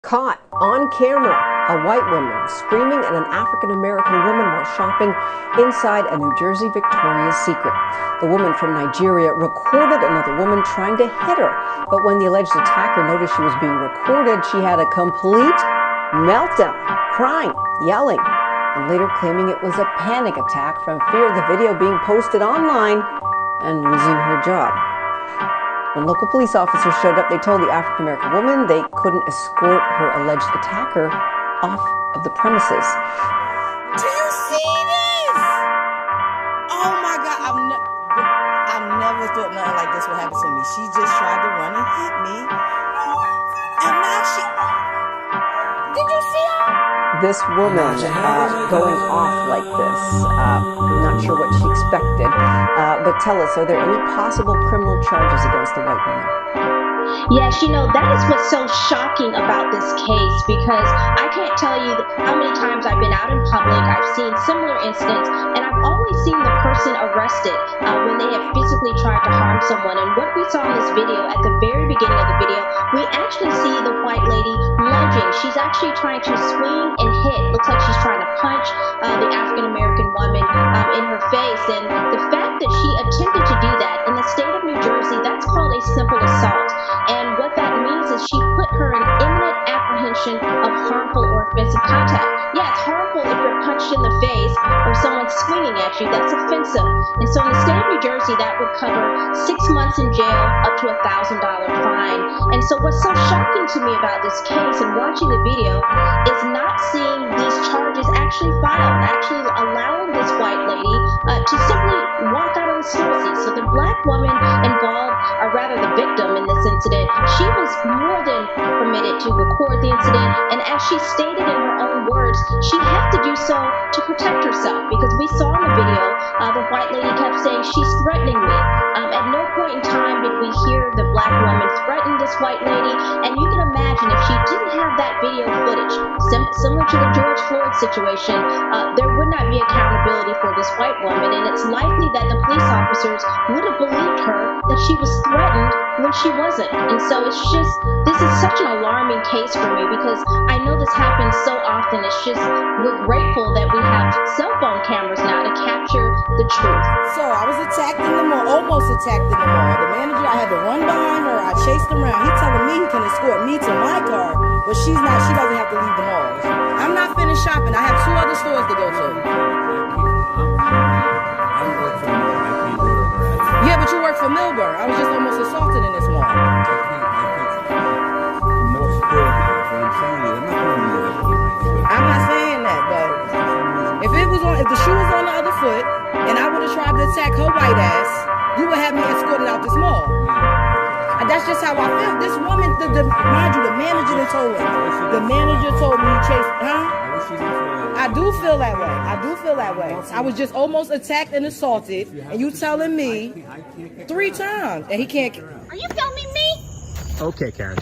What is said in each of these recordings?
Caught on camera, a white woman screaming at an African-American woman while shopping inside a New Jersey Victoria's Secret. The woman from Nigeria recorded another woman trying to hit her, but when the alleged attacker noticed she was being recorded, she had a complete meltdown, crying, yelling, and later claiming it was a panic attack from fear of the video being posted online and losing her job. When local police officers showed up, they told the African-American woman they couldn't escort her alleged attacker off of the premises. Do you see this? Oh my God, I never thought nothing like this would happen to me. She just tried to run and hit me. And now did you see her? This woman going off like this, not sure what she expected, but tell us, are there any possible criminal charges against the white woman? Yes, you know, that is what's so shocking about this case, because I can't tell you how many times I've been out in public, I've seen similar incidents, and I've always seen the person arrested when they have physically tried to harm someone. And what we saw in this video, at the very beginning of the video, we actually see the white lady lunging. She's actually trying to swing and hit. Looks like she's trying to punch the African-American woman in her face. And the fact that she attempted to do that in the state of New Jersey, that's called a simple assault. And what that means is she put her in imminent apprehension of harmful or offensive contact. Yeah, it's harmful if you're punched in the face or someone's swinging at you. That's offensive. And so in the state of New Jersey, that would cover 6 months in jail up to $1,000 fine. And so what's so shocking to me about this case and watching the video is not seeing these charges actually filed, actually allowing this white lady to simply walk out of the store. So the black woman involved, or rather the victim in this incident, she was more than permitted to record the incident, and as she stated in her own words, she had to do so to protect herself, because we saw in the video the white lady kept saying, "She's threatening me." At no point in time did we hear the black woman threaten this white lady, and you can imagine if she didn't have that video footage, similar to the George Floyd situation, there would not be accountability for this white woman, and it's likely that the police officers would have believed her that she was threatened when she wasn't. And so it's just, this is such an alarming case for me, because I know this happens so often. It's just, we're grateful that we have cell phone cameras now to capture the truth. So I was attacked in the mall, almost attacked in the mall. The manager, I had to run behind her. I chased him around. He telling me he can escort me to my car, but she doesn't have to leave the mall. I'm not finished shopping. I have 2 other stores to go to. Yeah, but you work for Milburn. I was just almost assaulted in this mall. I'm not saying that, but if the shoe was on the other foot and I would have tried to attack her white ass, you would have me escorted out this mall. And that's just how I feel. This woman, mind you, the manager told me. The manager told me he chased, I do feel that way. I do feel that way. I was just almost attacked and assaulted, and you telling me 3 times, and he can't. Are you filming me? Okay, Karen.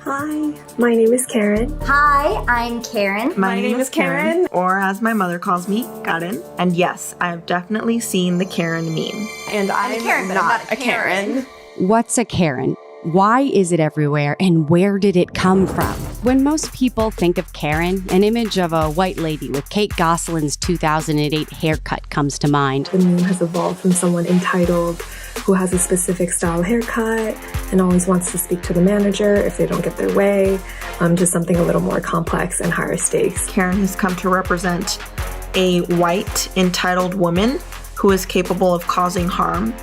Hi, my name is Karen. Hi, I'm Karen. My name is Karen, or as my mother calls me, Karen. And yes, I've definitely seen the Karen meme. And I'm Karen, but I'm not a Karen. What's a Karen? Why is it everywhere, and where did it come from? When most people think of Karen, an image of a white lady with Kate Gosselin's 2008 haircut comes to mind. The meme has evolved from someone entitled who has a specific style haircut and always wants to speak to the manager if they don't get their way, to something a little more complex and higher stakes. Karen has come to represent a white, entitled woman who is capable of causing harm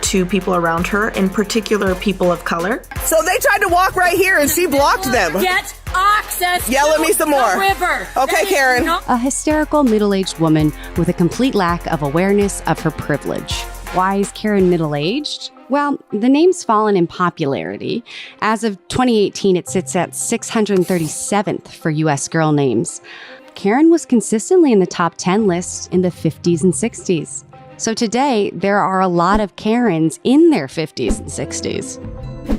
to people around her, in particular people of color. So they tried to walk right here and she blocked them. Get access Yell at me some more. The river. Okay, Karen. A hysterical middle-aged woman with a complete lack of awareness of her privilege. Why is Karen middle-aged? Well, the name's fallen in popularity. As of 2018, it sits at 637th for U.S. girl names. Karen was consistently in the top 10 list in the 50s and 60s. So today, there are a lot of Karens in their 50s and 60s.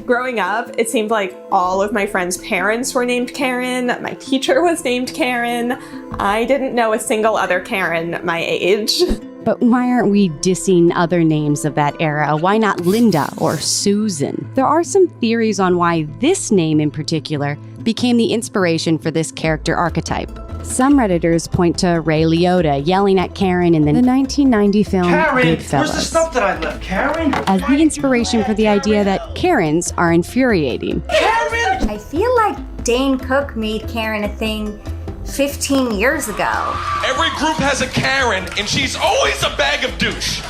Growing up, it seemed like all of my friends' parents were named Karen. My teacher was named Karen. I didn't know a single other Karen my age. But why aren't we dissing other names of that era? Why not Linda or Susan? There are some theories on why this name in particular became the inspiration for this character archetype. Some Redditors point to Ray Liotta yelling at Karen in the 1990 film Goodfellas, where's the stuff that I left, Karen? as the inspiration for the idea that Karens are infuriating. Karen! I feel like Dane Cook made Karen a thing 15 years ago. Every group has a Karen, and she's always a bag of douche.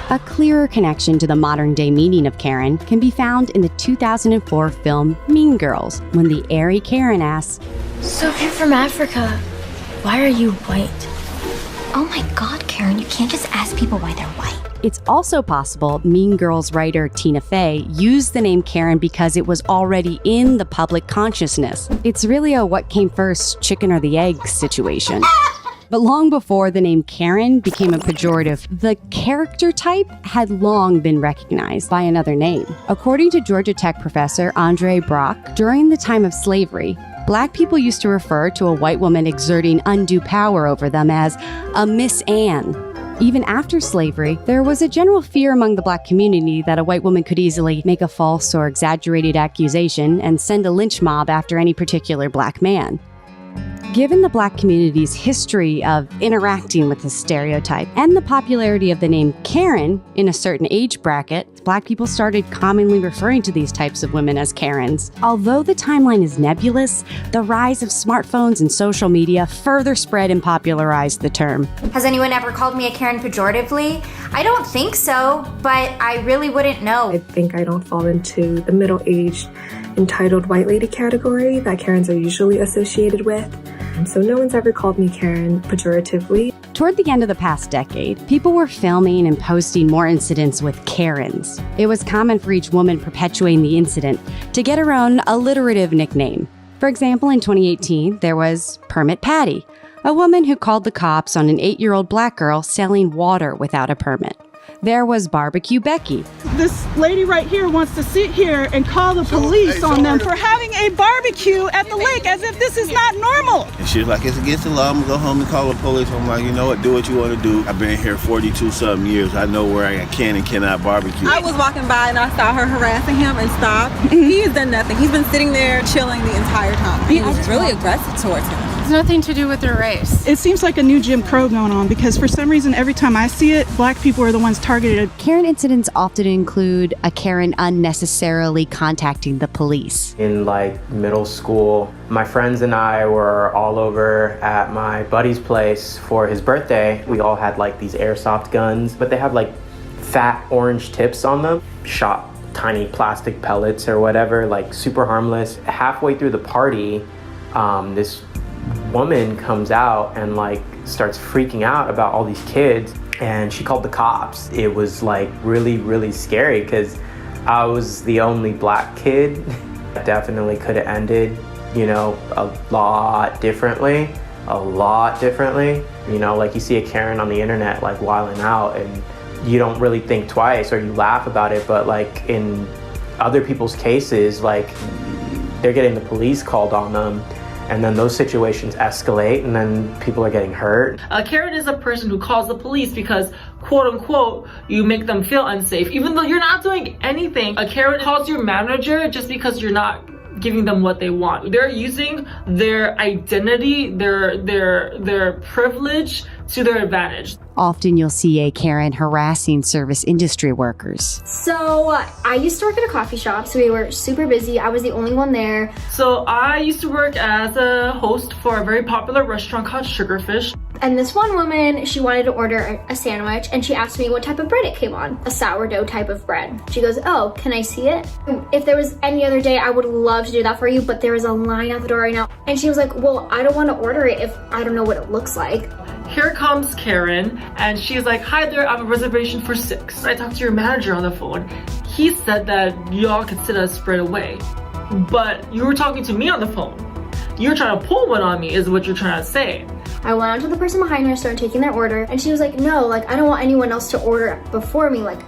A clearer connection to the modern-day meaning of Karen can be found in the 2004 film Mean Girls, when the airy Karen asks, "So if you're from Africa, why are you white?" Oh my God, Karen, you can't just ask people why they're white. It's also possible Mean Girls writer Tina Fey used the name Karen because it was already in the public consciousness. It's really a what came first, chicken or the egg situation. But long before the name Karen became a pejorative, the character type had long been recognized by another name. According to Georgia Tech professor Andre Brock, during the time of slavery, Black people used to refer to a white woman exerting undue power over them as a Miss Anne. Even after slavery, there was a general fear among the Black community that a white woman could easily make a false or exaggerated accusation and send a lynch mob after any particular Black man. Given the Black community's history of interacting with this stereotype and the popularity of the name Karen in a certain age bracket, Black people started commonly referring to these types of women as Karens. Although the timeline is nebulous, the rise of smartphones and social media further spread and popularized the term. Has anyone ever called me a Karen pejoratively? I don't think so, but I really wouldn't know. I think I don't fall into the middle-aged, entitled white lady category that Karens are usually associated with. So no one's ever called me Karen pejoratively. Toward the end of the past decade, people were filming and posting more incidents with Karens. It was common for each woman perpetuating the incident to get her own alliterative nickname. For example, in 2018, there was Permit Patty, a woman who called the cops on an 8-year-old Black girl selling water without a permit. There was Barbecue Becky. This lady right here wants to sit here and call the police on them for having a barbecue at the lake as if this is not normal. And she was like, "It's against the law. I'm gonna go home and call the police." I'm like, you know what? Do what you want to do. I've been here 42-something years. I know where I can and cannot barbecue. I was walking by and I saw her harassing him and stopped. He has done nothing. He's been sitting there chilling the entire time. He was really aggressive towards him. It's nothing to do with their race. It seems like a new Jim Crow going on because for some reason every time I see it, Black people are the ones targeted. Karen incidents often include a Karen unnecessarily contacting the police. In like middle school, my friends and I were all over at my buddy's place for his birthday. We all had like these airsoft guns, but they have like fat orange tips on them. Shot tiny plastic pellets or whatever, like super harmless. Halfway through the party, this woman comes out and like starts freaking out about all these kids, and she called the cops. It was like really, really scary because I was the only Black kid. Definitely could have ended, you know, a lot differently. You know, like you see a Karen on the internet like wilding out and you don't really think twice or you laugh about it, but like in other people's cases, like they're getting the police called on them, and then those situations escalate and then people are getting hurt. A Karen is a person who calls the police because, quote unquote, you make them feel unsafe. Even though you're not doing anything, a Karen calls your manager just because you're not giving them what they want. They're using their identity, their privilege to their advantage. Often you'll see a Karen harassing service industry workers. So I used to work at a coffee shop, so we were super busy. I was the only one there. So I used to work as a host for a very popular restaurant called Sugarfish. And this one woman, she wanted to order a sandwich, and she asked me what type of bread it came on. A sourdough type of bread. She goes, "Oh, can I see it? If there was any other day, I would love to do that for you, but there is a line out the door right now." And she was like, "Well, I don't want to order it if I don't know what it looks like." Here comes Karen, and she's like, "Hi there, I have a reservation for 6. I talked to your manager on the phone. He said that y'all could sit us right away. But you were talking to me on the phone. You're trying to pull one on me is what you're trying to say." I went on to the person behind her, started taking their order, and she was like, "No, like I don't want anyone else to order before me. Like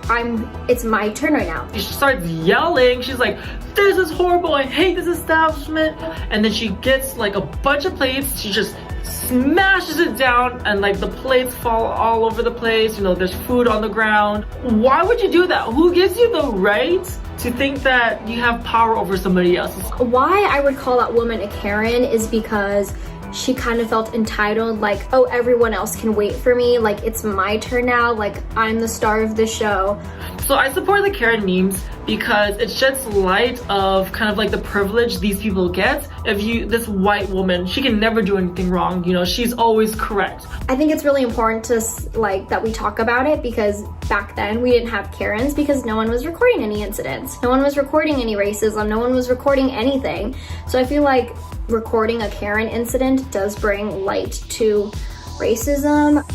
it's my turn right now." She starts yelling. She's like, "This is horrible. I hate this establishment." And then she gets like a bunch of plates. She just smashes it down, and like the plates fall all over the place. You know, there's food on the ground. Why would you do that? Who gives you the right to think that you have power over somebody else? Why I would call that woman a Karen is because she kind of felt entitled, like, oh, everyone else can wait for me, like it's my turn now, like I'm the star of the show. So I support the Karen memes because it sheds light of kind of like the privilege these people get. If this white woman, she can never do anything wrong, you know, she's always correct. I think it's really important to like that we talk about it, because back then we didn't have Karens because no one was recording any incidents. No one was recording any racism. No one was recording anything. So I feel like recording a Karen incident does bring light to racism.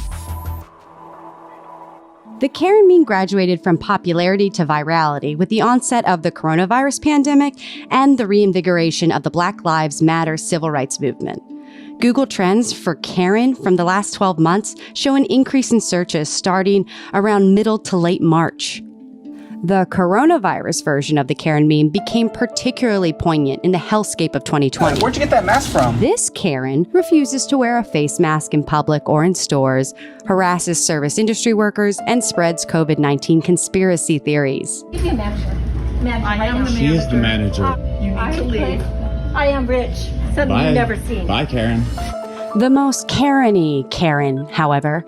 The Karen meme graduated from popularity to virality with the onset of the coronavirus pandemic and the reinvigoration of the Black Lives Matter civil rights movement. Google Trends for Karen from the last 12 months show an increase in searches starting around middle to late March. The coronavirus version of the Karen meme became particularly poignant in the hellscape of 2020. Where'd you get that mask from? This Karen refuses to wear a face mask in public or in stores, harasses service industry workers, and spreads COVID-19 conspiracy theories. Give me a manager. I am the manager. She is the manager. You need to leave. I am rich. Something you've never seen. Bye, Karen. The most Karen-y Karen, however,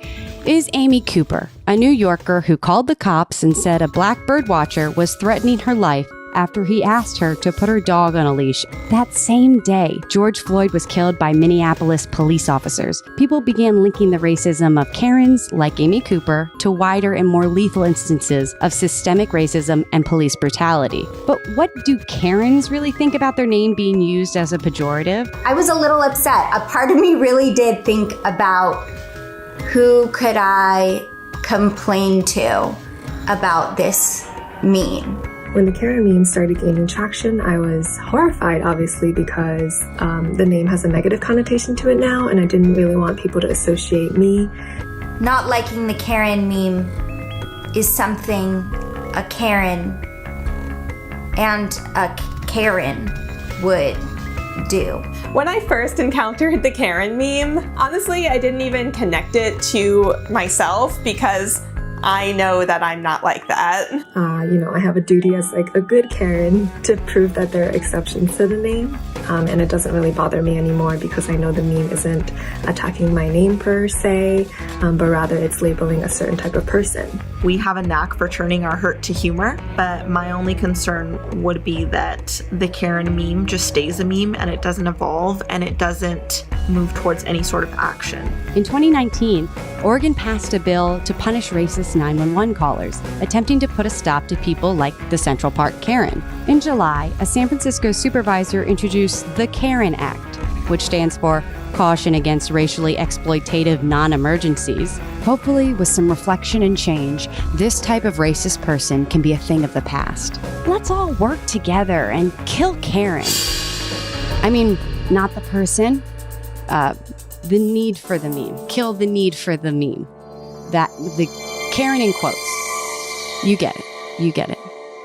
is Amy Cooper, a New Yorker who called the cops and said a black bird watcher was threatening her life after he asked her to put her dog on a leash. That same day, George Floyd was killed by Minneapolis police officers. People began linking the racism of Karens like Amy Cooper to wider and more lethal instances of systemic racism and police brutality. But what do Karens really think about their name being used as a pejorative? I was a little upset. A part of me really did think about who could I complain to about this meme. When the Karen meme started gaining traction, I was horrified, obviously, because the name has a negative connotation to it now, and I didn't really want people to associate me. Not liking the Karen meme is something a Karen and a Karen would do. When I first encountered the Karen meme, honestly, I didn't even connect it to myself because I know that I'm not like that. I have a duty as like a good Karen to prove that there are exceptions to the name. And it doesn't really bother me anymore because I know the meme isn't attacking my name per se, but rather it's labeling a certain type of person. We have a knack for turning our hurt to humor, but my only concern would be that the Karen meme just stays a meme and it doesn't evolve and it doesn't move towards any sort of action. In 2019, Oregon passed a bill to punish racist 911 callers, attempting to put a stop to people like the Central Park Karen. In July, a San Francisco supervisor introduced the Karen Act, which stands for Caution Against Racially Exploitative Non-Emergencies. Hopefully, with some reflection and change, this type of racist person can be a thing of the past. Let's all work together and kill Karen. I mean, not the person, the need for the meme. Kill the need for the meme. That, the Karen in quotes. You get it. You get it.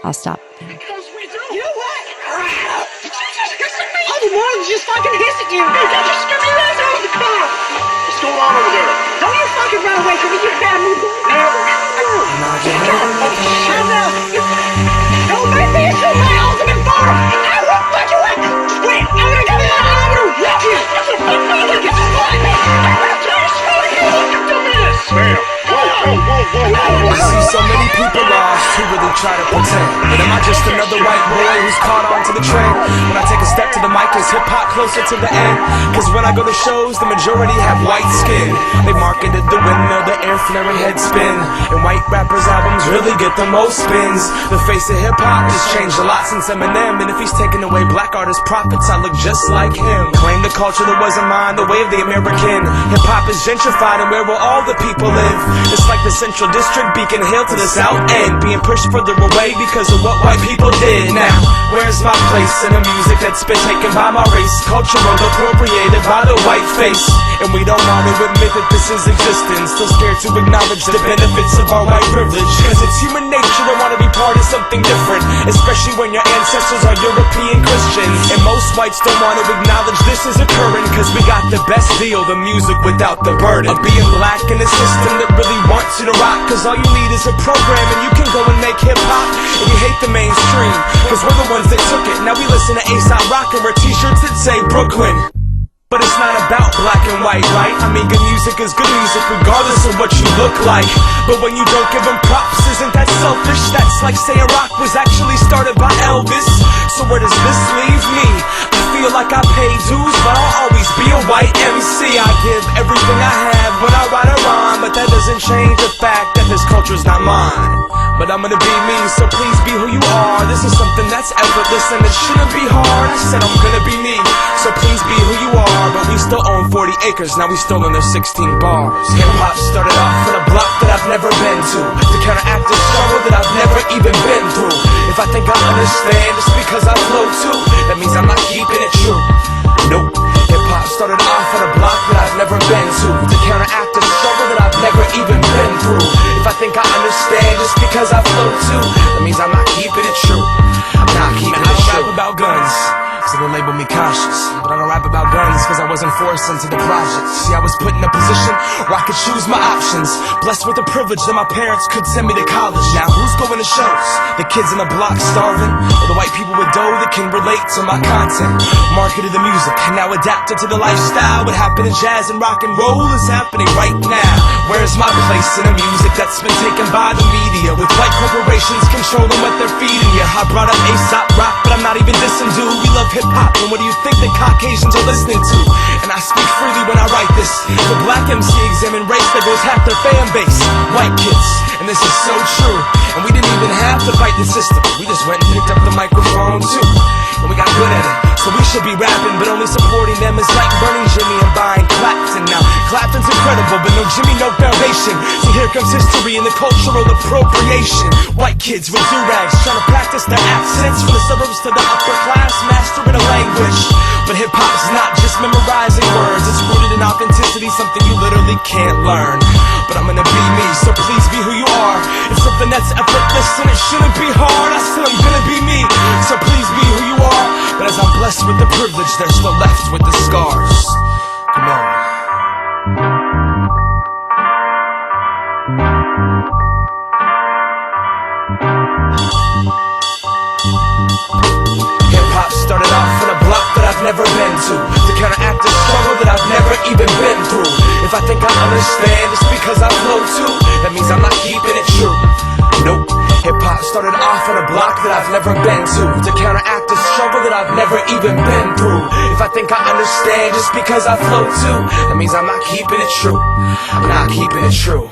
I'll stop. You know what? How the morning just fucking hiss at you? Hey, don't you scream your ass off the car! What's going on over there? Don't you fucking run away from me, you bad new boy! Shut up! Don't make me assume my ultimate form! I will fuck you up! Wait, I'm gonna come in and I'm gonna wreck you! What the fuck are you looking for? I'm gonna tell you so you look at this! Ma'am! I see so many people lost who really try to pretend. But am I just another white boy who's caught on to the trend? When I take a step to the mic, is hip-hop closer to the end? Cause when I go to shows, the majority have white skin. They marketed the winner, the air flare and head spin. And white rappers' albums really get the most spins. The face of hip-hop has changed a lot since Eminem. And if he's taking away black artists' profits, I look just like him. Claim the culture that wasn't mine, the way of the American. Hip-hop is gentrified, and where will all the people live? It's like the Central District, Beacon Hill to the South End, being pushed further away because of what white people did. Now, where's my place in the music that's been taken by my race? Cultural appropriated by the white face. And we don't want to admit that this is existence. Still scared to acknowledge the benefits of our white privilege. Cause it's human nature to want to be part of something different, especially when your ancestors are European Christians. And most most whites don't want to acknowledge this is occurring, cause we got the best deal, the music without the burden of being black in a system that really wants you to rock. Cause all you need is a program and you can go and make hip-hop. And we hate the mainstream, cause we're the ones that took it. Now we listen to A$AP Rock and wear t-shirts that say Brooklyn. But it's not about black and white, right? I mean, good music is good music regardless of what you look like. But when you don't give them props, isn't that selfish? That's like saying rock was actually started by Elvis. So where does this leave me? I feel like I pay dues, but I'll always be a white MC. I give everything I have when I write a rhyme, but that doesn't change the fact that this culture's not mine. But I'm gonna be me, so please be who you are. This is something that's effortless and it shouldn't be hard. I said I'm gonna be me, so please be who you are. But we still own 40 acres, now we still in their 16 bars. Hip-hop started off on a block that I've never been to counteract the struggle that I've never even been through. If I think I understand just because I flow too, that means I'm not keeping it true. Nope. Hip-hop started off on a block that I've never been to counteract the struggle that I've never even been through. If I think I understand just because I flow too, that means I'm not keeping it true. I'm not keeping it true. I don't rap about guns, so they label me cautious. But I don't rap about guns cause I wasn't forced into the project. See, I was put in a position where I could choose my options. Blessed with the privilege that my parents could send me to college. Now who's going to shows? The kids in the block starving? Or the white people with dough that can relate to my content? Marketed the music and now adapted to the lifestyle. What happened in jazz and rock and roll is happening right now. Where's my place in the music that's been taken by the media, with white corporations controlling what they're feeding you? I brought up A$AP Rock, but I'm not even dissing, dude. We love hip-hop, and what do you think that Caucasians are listening to? And I speak freely when I write this. The black MC examine race that goes half their fan base, white kids. And this is so true. And we didn't even have to fight the system. We just went and picked up the microphone too. And we got good at it. So we should be rapping, but only supporting them is like burning Jimmy and buying Clapton. Now, Clapton's incredible, but no Jimmy, no foundation. So here comes history and the cultural appropriation. White kids with do-rags trying to practice their accents, from the suburbs to the upper class, mastering a language. But hip-hop's not just memorizing words. It's rooted in authenticity, something you literally can't learn. But I'm gonna be me, so please be who you are. It's something that's effortless and it shouldn't be hard. I said I'm gonna be me, so please be who you are. But as I'm blessed with the privilege, they're still left with the scars. Come on. Hip-hop started off on a block that I've never been to counteract the struggle that I've never even been through. If I think I understand just because I flow too, that means I'm not keeping it true. Nope. Hip-hop started off on a block that I've never been to counteract the struggle that I've never even been through. If I think I understand just because I flow too, that means I'm not keeping it true. I'm not keeping it true.